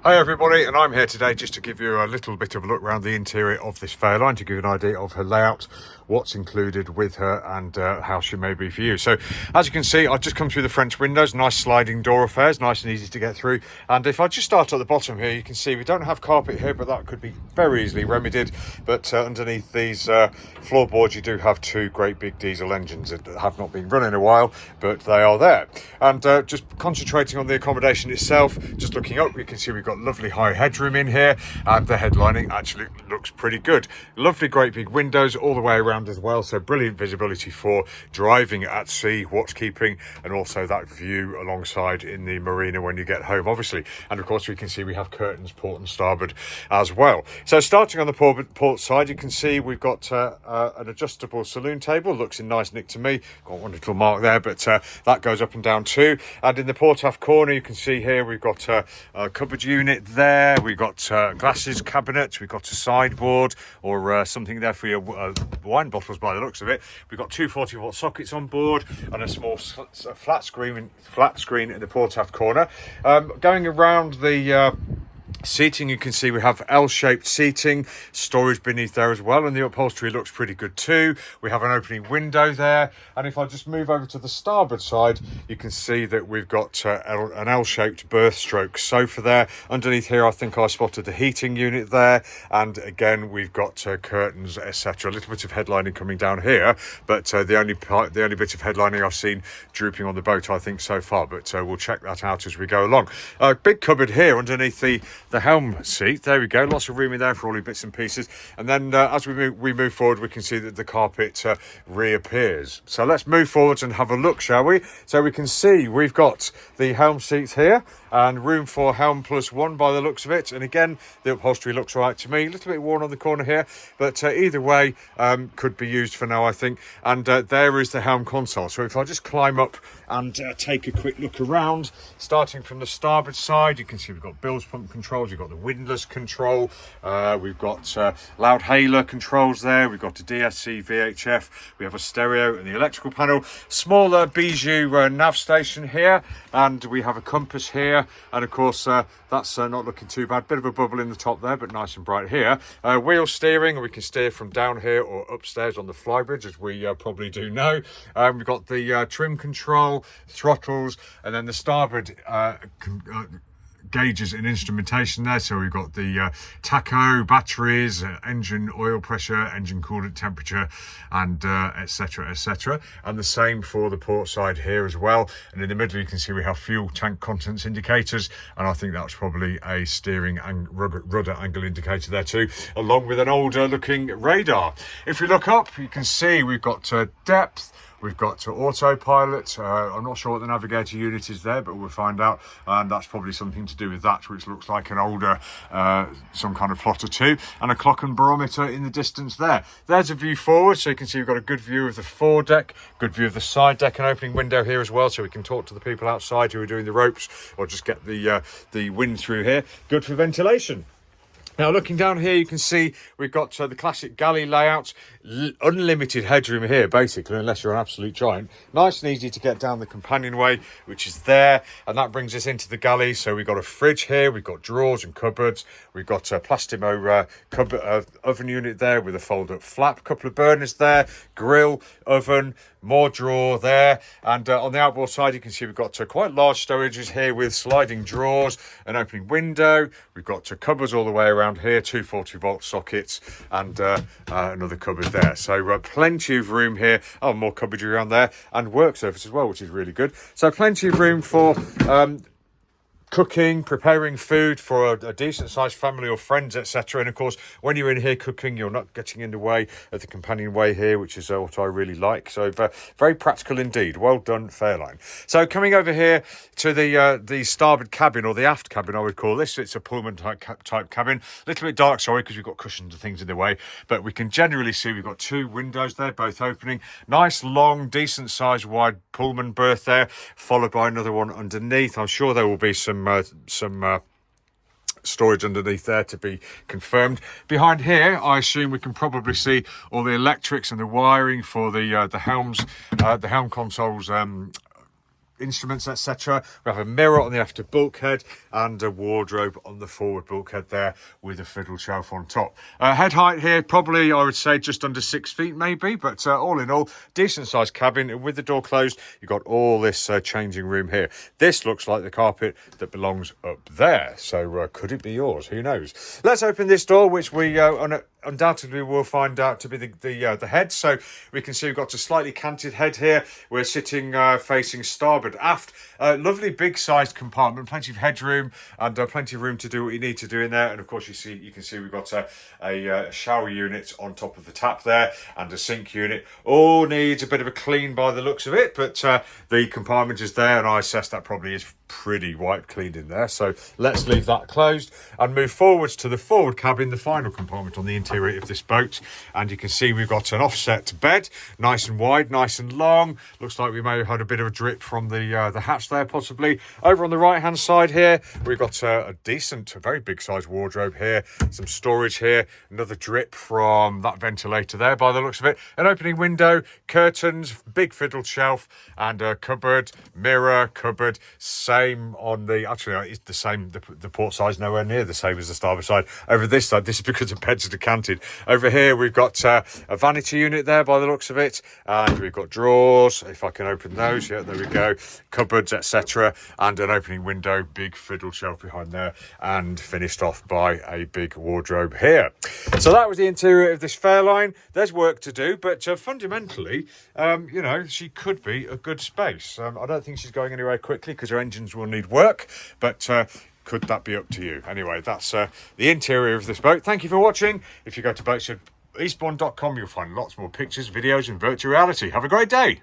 Hi everybody, and I'm here today just to give you a little bit of a look around the interior of this Fairline to give you an idea of her layout, what's included with her, and how she may be for you. So as you can see, I've just come through the French windows, nice sliding door affairs, nice and easy to get through. And if I just start at the bottom here, you can see we don't have carpet here, but that could be very easily remedied. But underneath these floorboards, you do have two great big diesel engines that have not been run in a while, but they are there. And just concentrating on the accommodation itself, just looking up, we can see we've got lovely high headroom in here, and the headlining actually looks pretty good. Lovely great big windows all the way around as well, so brilliant visibility for driving at sea, watch keeping, and also that view alongside in the marina when you get home, obviously. And of course we can see we have curtains port and starboard as well. So starting on the port side, you can see we've got an adjustable saloon table. Looks in nice nick to me. Got one little mark there, but that goes up and down too. And in the port aft corner, you can see here we've got a cupboard unit there. We've got glasses cabinet. We've got a sideboard or something there for your wine bottles by the looks of it. We've got two 40-volt sockets on board and a small flat screen in the port aft corner. Going around the seating, you can see we have L-shaped seating, storage beneath there as well, and the upholstery looks pretty good too. We have an opening window there, and if I just move over to the starboard side, you can see that we've got an L-shaped berth stroke sofa there. Underneath here, I think I spotted the heating unit there, and again we've got curtains, etc. A little bit of headlining coming down here, but the only bit of headlining I've seen drooping on the boat, I think, so far, but we'll check that out as we go along. Big cupboard here underneath the helm seat. There we go, lots of room in there for all your bits and pieces. And then as we move forward, we can see that the carpet reappears. So let's move forwards and have a look, shall we? So we can see we've got the helm seat here and room for helm plus one by the looks of it. And again, the upholstery looks right to me. A little bit worn on the corner here, but either way could be used for now, I think. And there is the helm console. So if I just climb up and take a quick look around, starting from the starboard side, you can see we've got bilge pump controls, you've got the windlass control, we've got loud hailer controls there, we've got a DSC VHF, we have a stereo and the electrical panel, smaller bijou nav station here, and we have a compass here, and of course that's not looking too bad. Bit of a bubble in the top there, but nice and bright here. Wheel steering, we can steer from down here or upstairs on the flybridge, as we probably do know. We've got the trim control, throttles, and then the starboard gauges and instrumentation there. So we've got the tacho, batteries, engine oil pressure, engine coolant temperature, and etc. And the same for the port side here as well. And in the middle, you can see we have fuel tank contents indicators, and I think that's probably a steering and rudder angle indicator there too, along with an older looking radar. If we look up, you can see we've got depth. We've got autopilot. I'm not sure what the navigator unit is there, but we'll find out. And that's probably something to do with that, which looks like an older, some kind of plotter too. And a clock and barometer in the distance there. There's a view forward, so you can see we've got a good view of the foredeck, good view of the side deck, and opening window here as well, so we can talk to the people outside who are doing the ropes, or just get the wind through here. Good for ventilation. Now, looking down here, you can see we've got the classic galley layout, unlimited headroom here, basically, unless you're an absolute giant. Nice and easy to get down the companionway, which is there, and that brings us into the galley. So we've got a fridge here, we've got drawers and cupboards, we've got a Plastimo oven unit there with a fold-up flap, couple of burners there, grill, oven, more drawer there, and on the outboard side you can see we've got quite large storages here with sliding drawers, an opening window, we've got cupboards all the way around here, two 40-volt sockets, and another cupboard there. So plenty of room here. Oh, more cupboardry around there, and work surface as well, which is really good. So plenty of room for cooking, preparing food for a decent sized family or friends, etc. And of course, when you're in here cooking, you're not getting in the way of the companionway here, which is what I really like. So very practical indeed. Well done, Fairline. So coming over here to the starboard cabin, or the aft cabin, I would call this. It's a Pullman type cabin. A little bit dark, sorry, because we've got cushions and things in the way, but we can generally see we've got two windows there, both opening. Nice, long, decent sized, wide Pullman berth there, followed by another one underneath. I'm sure there will be some storage underneath there to be confirmed. Behind here, I assume we can probably see all the electrics and the wiring for the helm consoles instruments, etc. We have a mirror on the after bulkhead and a wardrobe on the forward bulkhead there with a fiddle shelf on top. Head height here, probably I would say just under 6 feet maybe, but all in all, decent sized cabin. With the door closed, you've got all this changing room here. This looks like the carpet that belongs up there. So could it be yours? Who knows? Let's open this door, which we undoubtedly will find out to be the head. So we can see we've got a slightly canted head here. We're sitting facing starboard aft. Lovely big sized compartment, plenty of headroom and plenty of room to do what you need to do in there. And of course you can see we've got a shower unit on top of the tap there and a sink unit. All needs a bit of a clean by the looks of it, but the compartment is there and I assess that probably is pretty wipe cleaned in there. So let's leave that closed and move forwards to the forward cabin, the final compartment on the interior of this boat. And you can see we've got an offset bed, nice and wide, nice and long. Looks like we may have had a bit of a drip from the hatch there possibly. Over on the right hand side here, we've got a decent, very big size wardrobe here, some storage here, another drip from that ventilator there by the looks of it, an opening window, curtains, big fiddle shelf and a cupboard, mirror, cupboard, same on the, actually it's the same, the port side's nowhere near the same as the starboard side. Over this side, this is because the beds are decanted. Over here we've got a vanity unit there by the looks of it, and we've got drawers, if I can open those, yeah, there we go, cupboards, etc., and an opening window, big fiddle shelf behind there, and finished off by a big wardrobe here. So that was the interior of this Fairline. There's work to do, but fundamentally, you know, she could be a good space. I don't think she's going anywhere quickly because her engines will need work, but could that be up to you? Anyway, that's the interior of this boat. Thank you for watching. If you go to boatshed eastbourne.com, you'll find lots more pictures, videos and virtual reality. Have a great day.